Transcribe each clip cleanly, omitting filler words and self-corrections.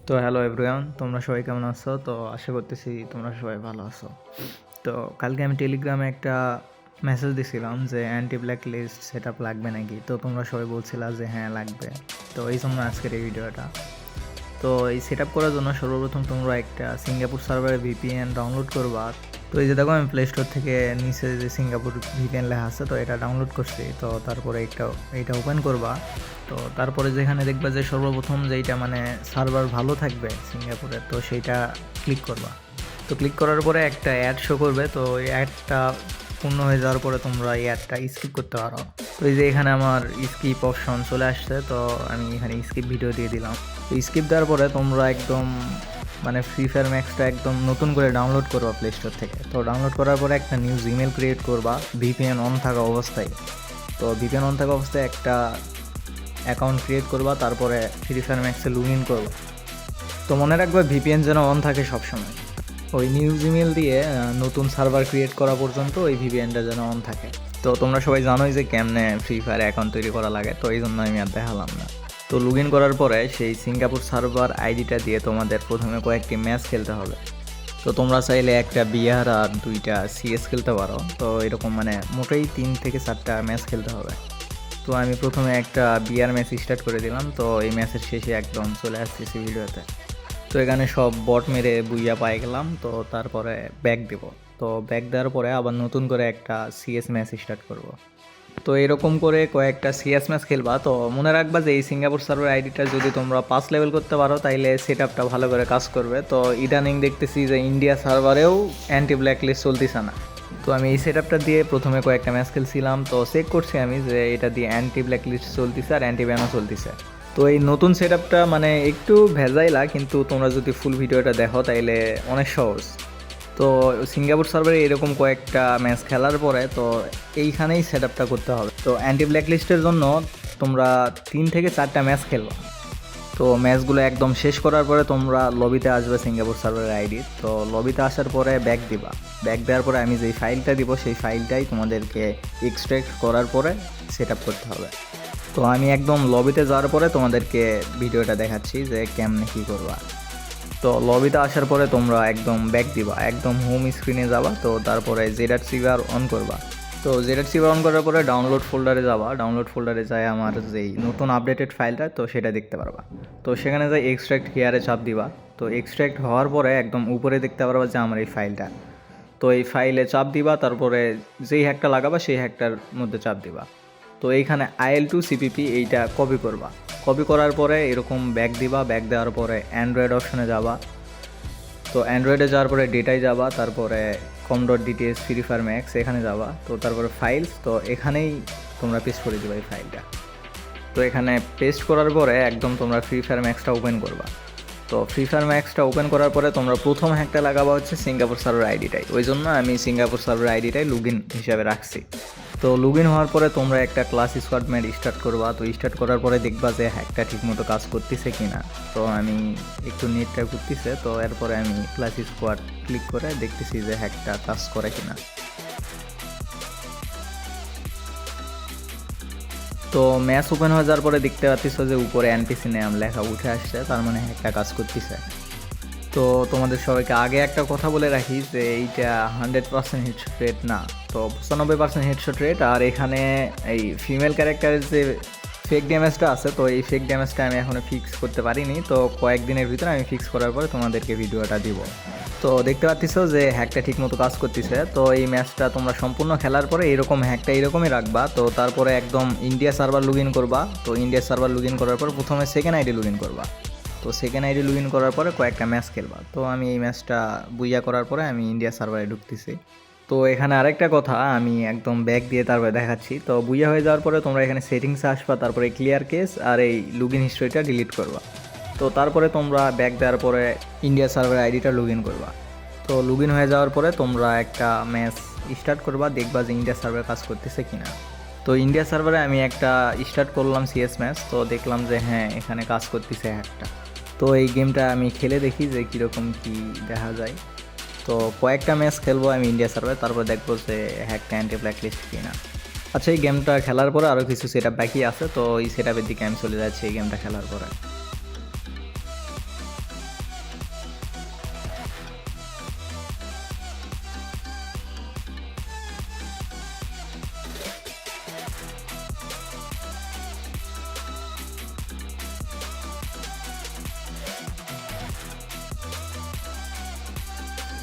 তো hello everyone, তোমরা সবাই কেমন আছো? তো আশা করতেছি তোমরা সবাই ভালো আছো। তো কালকে আমি টেলিগ্রামে একটা মেসেজ দিছিলাম যে anti black list set up লাগবে নাকি। তো তোমরা সবাই বলছিলা যে হ্যাঁ লাগবে। তো এই জন্য আজকের এই ভিডিওটা। তো এই সেট আপ করার জন্য সর্বপ্রথম তোমরা একটা সিঙ্গাপুর সার্ভারে ভিপিএন ডাউনলোড করবা। তো এই যে দেখো আমি প্লে স্টোর থেকে নিচে যে সিঙ্গাপুর ভিপিএন লেখা আছে, তো এটা ডাউনলোড করছি। তো তারপরে এইটা ওপেন করবা। তো তারপরে যেখানে দেখবা যে সর্বপ্রথম যেইটা মানে সার্ভার ভালো থাকবে সিঙ্গাপুরের, তো সেইটা ক্লিক করবা। তো ক্লিক করার পরে একটা অ্যাড শো করবে। তো এই অ্যাডটা পূর্ণ হয়ে যাওয়ার পরে তোমরা এই অ্যাডটা স্কিপ করতে পারো। তো এই যে এখানে আমার স্কিপ অপশন চলে আসছে, তো আমি এখানে স্কিপ ভিডিও দিয়ে দিলাম। তো স্কিপ দেওয়ার পরে তোমরা একদম মানে ফ্রি ফায়ার ম্যাক্সটা একদম নতুন করে ডাউনলোড করবা প্লে স্টোর থেকে। তো ডাউনলোড করার পরে একটা নিউ জিমেল ক্রিয়েট করবা ভিপিএন অন থাকা অবস্থায়। তো ভিপিএন অন থাকা অবস্থায় একটা অ্যাকাউন্ট ক্রিয়েট করবা, তারপরে ফ্রি ফায়ার ম্যাক্সে লগ ইন করবা। তো মনে রাখবে ভিপিএন যেন অন থাকে সবসময়। ওই নিউ জিমেল দিয়ে নতুন সার্ভার ক্রিয়েট করা পর্যন্ত ওই ভিপিএনটা যেন অন থাকে। তো তোমরা সবাই জানোই যে কেমনে ফ্রি ফায়ার অ্যাকাউন্ট তৈরি করা লাগে, তো এই জন্য আমি আর দেখালাম না। তো লগ ইন করার পরে সেই সিঙ্গাপুর সার্ভার আইডিটা দিয়ে তোমাদের প্রথমে কয়েকটি ম্যাচ খেলতে হবে। তো তোমরা চাইলে একটা বিআর আর 2টা সিএস খেলতে পারো। তো এরকম মানে মোটেই 3 থেকে 4টা ম্যাচ খেলতে হবে। তো আমি প্রথমে একটা বিআর ম্যাচ স্টার্ট করে দিলাম। তো এই ম্যাচের শেষে একদম চলে আসতেছি ভিডিওতে। তো এখানে সব বট মেরে বুইয়া পাই গেলাম। তো তারপরে ব্যাক দেব। তো ব্যাক দেওয়ার পরে আবার নতুন করে একটা সিএস ম্যাচ স্টার্ট করব। তো এরকম করে কয়েকটা সিএস ম্যাচ খেলবা। তো মনে রাখবা যে এই সিঙ্গাপুর সার্ভার আইডিটা যদি তোমরা 5 লেভেল করতে পারো তাইলে সেট আপটা ভালো করে কাজ করবে। তো ইদানিং দেখতেছি যে ইন্ডিয়া সার্ভারেও অ্যান্টি ব্ল্যাক লিস্ট চলতেছে না। তো আমি এই সেট আপটা দিয়ে প্রথমে কয়েকটা ম্যাচ খেলছিলাম। তো চেক করছি আমি যে এটা দিয়ে অ্যান্টি ব্ল্যাক লিস্ট চলতেছে আর অ্যান্টি ব্যানও চলতেছে। তো এই নতুন সেট আপটা মানে একটু ভেজাইলা, কিন্তু তোমরা যদি ফুল ভিডিওটা দেখো তাইলে অনেক সহজ। তো সিঙ্গাপুর সার্ভারে এরকম কয়েকটা ম্যাচ খেলার পরে তো এইখানেই সেট আপটা করতে হবে। তো অ্যান্টি ব্ল্যাক লিস্টের জন্য তোমরা 3 থেকে 4টা ম্যাচ খেলবা। তো ম্যাচগুলো একদম শেষ করার পরে তোমরা লবিতে আসবে সিঙ্গাপুর সার্ভারের আইডি। তো লবিতে আসার পরে ব্যাক দিবা। ব্যাক দেওয়ার পরে আমি যেই ফাইলটা দিব সেই ফাইলটাই তোমাদেরকে এক্সট্রাক্ট করার পরে সেট আপ করতে হবে। তো আমি একদম লবিতে যাওয়ার পরে তোমাদেরকে ভিডিওটা দেখাচ্ছি যে কেমনে কী করবা। তো লবিতে আসার পরে তোমরা একদম ব্যাক দিবা, একদম হোম স্ক্রিনে যাবা। তো তারপরে জেডআরসিভার অন করবা। তো জেডআরসিভার অন করার পরে ডাউনলোড ফোল্ডারে যাবা। ডাউনলোড ফোল্ডারে যায় আমার যেই নতুন আপডেটেড ফাইলটা, তো সেটা দেখতে পারবা। তো সেখানে যাই এক্সট্রাক্ট হিয়ারে চাপ দিবা। তো এক্সট্রাক্ট হওয়ার পরে একদম উপরে দেখতে পারবা যে আমার এই ফাইলটা। তো এই ফাইলে চাপ দিবা, তারপরে যেই হ্যাকটা লাগাবা সেই হ্যাকটার মধ্যে চাপ দিবা। তো এইখানে IL2 CPP এইটা কপি করবা। কপি করার পরে এরকম ব্যাক দিবা। ব্যাক দেওয়ার পরে অ্যান্ড্রয়েড অপশনে যাবা। তো অ্যান্ড্রয়েডে যাওয়ার পরে ডেটায় যাবা, তারপরে com.dts ফ্রি ফায়ার ম্যাক্স এখানে যাবা। তো তারপরে ফাইলস, তো এখানেই তোমরা পেস্ট করে দিবা এই ফাইলটা। তো এখানে পেস্ট করার পরে একদম তোমরা ফ্রি ফায়ার ম্যাক্সটা ওপেন করবা। তো ফ্রি ফায়ার ম্যাক্সটা ওপেন করার পরে তোমরা প্রথম হ্যাকটা লাগাবা হচ্ছে সিঙ্গাপুর সার্ভার আইডিটাই। ওই জন্য আমি সিঙ্গাপুর সার্ভার আইডিটাই লগ ইন হিসাবে রাখছি। তো লগ ইন হওয়ার পরে তোমরা একটা ক্লাস স্কোয়াড ম্যাচ স্টার্ট করবা। তো স্টার্ট করার পরে দেখবা যে হ্যাকটা ঠিকমতো কাজ করতেছে কি না। তো আমি একটু নেটটা করতেছে, তো এরপরে আমি ক্লাস স্কোয়াড ক্লিক করে দেখতেছি যে হ্যাকটা কাজ করে কি না। তো ম্যাচ ওপেন হয়ে যাওয়ার পরে দেখতে পাচ্ছ যে উপরে এনপিসি নাম লেখা উঠে আসছে, তার মানে হ্যাকটা কাজ করতেছে। তো তোমাদের সবাইকে আগে একটা কথা বলে রাখি যে এইটা 100% হেডশট রেট না, তো 95% হেডশট রেট। আর এখানে এই ফিমেল ক্যারেক্টারের যে ফেক ড্যামেজটা আছে, তো এই ফেক ড্যামেজটা আমি এখনও ফিক্স করতে পারিনি। তো কয়েকদিনের ভিতরে আমি ফিক্স করার পরে তোমাদেরকে ভিডিওটা দিব। তো দেখতে পাচ্ছ যে হ্যাকটা ঠিকমতো কাজ করতেছে। তো এই ম্যাচটা তোমরা সম্পূর্ণ খেলার পরে এরকম হ্যাকটা এরকমই রাখবা। তো তারপরে একদম ইন্ডিয়া সার্ভার লগ ইন করবা। তো ইন্ডিয়া সার্ভার লগ ইন করার পর প্রথমে সেকেন্ড আইডি লগ ইন করবা। তো সেকেন্ড আইডি লগ ইন করার পরে কয়েকটা ম্যাচ খেলবা। তো আমি এই ম্যাচটা বুইয়া করার পরে আমি ইন্ডিয়া সার্ভারে ঢুকতেছি। তো এখানে আরেকটা কথা আমি একদম ব্যাক দিয়ে তারপরে দেখাচ্ছি। তো বুইয়া হয়ে যাওয়ার পরে তোমরা এখানে সেটিংসে আসবা, তারপরে ক্লিয়ার কেস আর এই লগ ইন হিস্ট্রিটা ডিলিট করবা। তো তারপরে তোমরা ব্যাক দেওয়ার পরে ইন্ডিয়া সার্ভার আইডিটা লগ ইন করবা। তো লগ ইন হয়ে যাওয়ার পরে তোমরা একটা ম্যাচ স্টার্ট করবা, দেখবা যে ইন্ডিয়া সার্ভার কাজ করতেছে কিনা। তো ইন্ডিয়া সার্ভারে আমি একটা স্টার্ট করলাম সিএস ম্যাচ। তো দেখলাম যে হ্যাঁ এখানে কাজ করতেছে হ্যাকটা। তো এই গেমটা আমি খেলে দেখি যে কীরকম কী দেখা যায়। তো কয়েকটা ম্যাচ খেলবো আমি ইন্ডিয়া সার্ভারে, তারপর দেখবো যে হ্যাকটা অ্যান্টি ব্ল্যাক লিস্ট কিনা। আচ্ছা, এই গেমটা খেলার পরে আরও কিছু সেট আপ বাকি আছে। তো এই সেট আপের দিকে আমি চলে যাচ্ছি এই গেমটা খেলার পরে।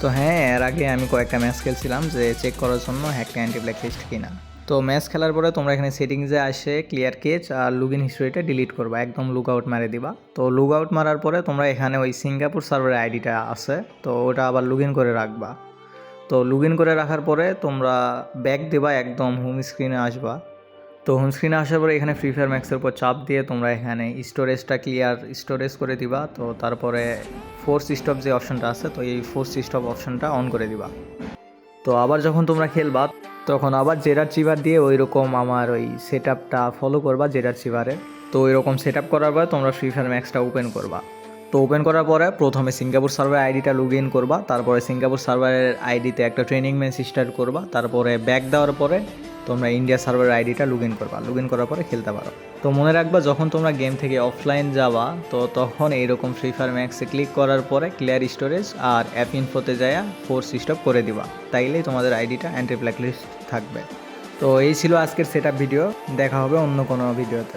তো হ্যাঁ, এর আগে আমি কয়েকটা ম্যাচ খেলছিলাম যে চেক করার জন্য হ্যাকটা অ্যান্টি ব্ল্যাক লিস্ট কিনা। তো ম্যাচ খেলার পরে তোমরা এখানে সেটিংসে আসে ক্লিয়ার কেচ আর লগ ইন হিস্ট্রিটা ডিলিট করবা, একদম লুক আউট মারে দিবা। তো লুক আউট মারার পরে তোমরা এখানে ওই সিঙ্গাপুর সার্ভারের আইডিটা আছে, তো ওটা আবার লগ ইন করে রাখবা। তো লগ ইন করে রাখার পরে তোমরা ব্যাক দিবা, একদম হোম স্ক্রিনে আসবা। তো হোম স্ক্রিনে আসার পরে এখানে ফ্রি ফায়ার ম্যাক্সের উপর চাপ দিয়ে তোমরা এখানে স্টোরেজটা ক্লিয়ার স্টোরেজ করে দিবা। তো তারপরে ফোর্স স্টপ যে অপশনটা আছে, তো এই ফোর্স স্টপ অপশনটা অন করে দিবা। তো আবার যখন তোমরা খেলবা তখন আবার জেরার চিভার দিয়ে ওই রকম আমার ওই সেট আপটা ফলো করবা জেরার চিভারে। তো ওই রকম সেট আপ করার পরে তোমরা ফ্রি ফায়ার ম্যাক্সটা ওপেন করবা। তো ওপেন করার পরে প্রথমে সিঙ্গাপুর সার্ভারের আইডিটা লগ ইন করবা, তারপরে সিঙ্গাপুর সার্ভারের আইডিতে একটা ট্রেনিং ম্যাচ স্টার্ট করবা, তারপরে ব্যাক দেওয়ার পরে তোমরা ইন্ডিয়া সার্ভারের আইডিটা লগ ইন করবা। লগ ইন করার পরে খেলতে পারো। তো মনে রাখবা যখন তোমরা গেম থেকে অফলাইন যাবা তো তখন এইরকম ফ্রি ফায়ার ম্যাক্সে ক্লিক করার পরে ক্লিয়ার স্টোরেজ আর অ্যাপ ইনফোতে যায়া ফোর্স স্টপ করে দিবা, তাইলেই তোমাদের আইডিটা অ্যান্টি ব্ল্যাক লিস্ট থাকবে। তো এই ছিল আজকের সেট আপ ভিডিও, দেখা হবে অন্য কোনো ভিডিওতে।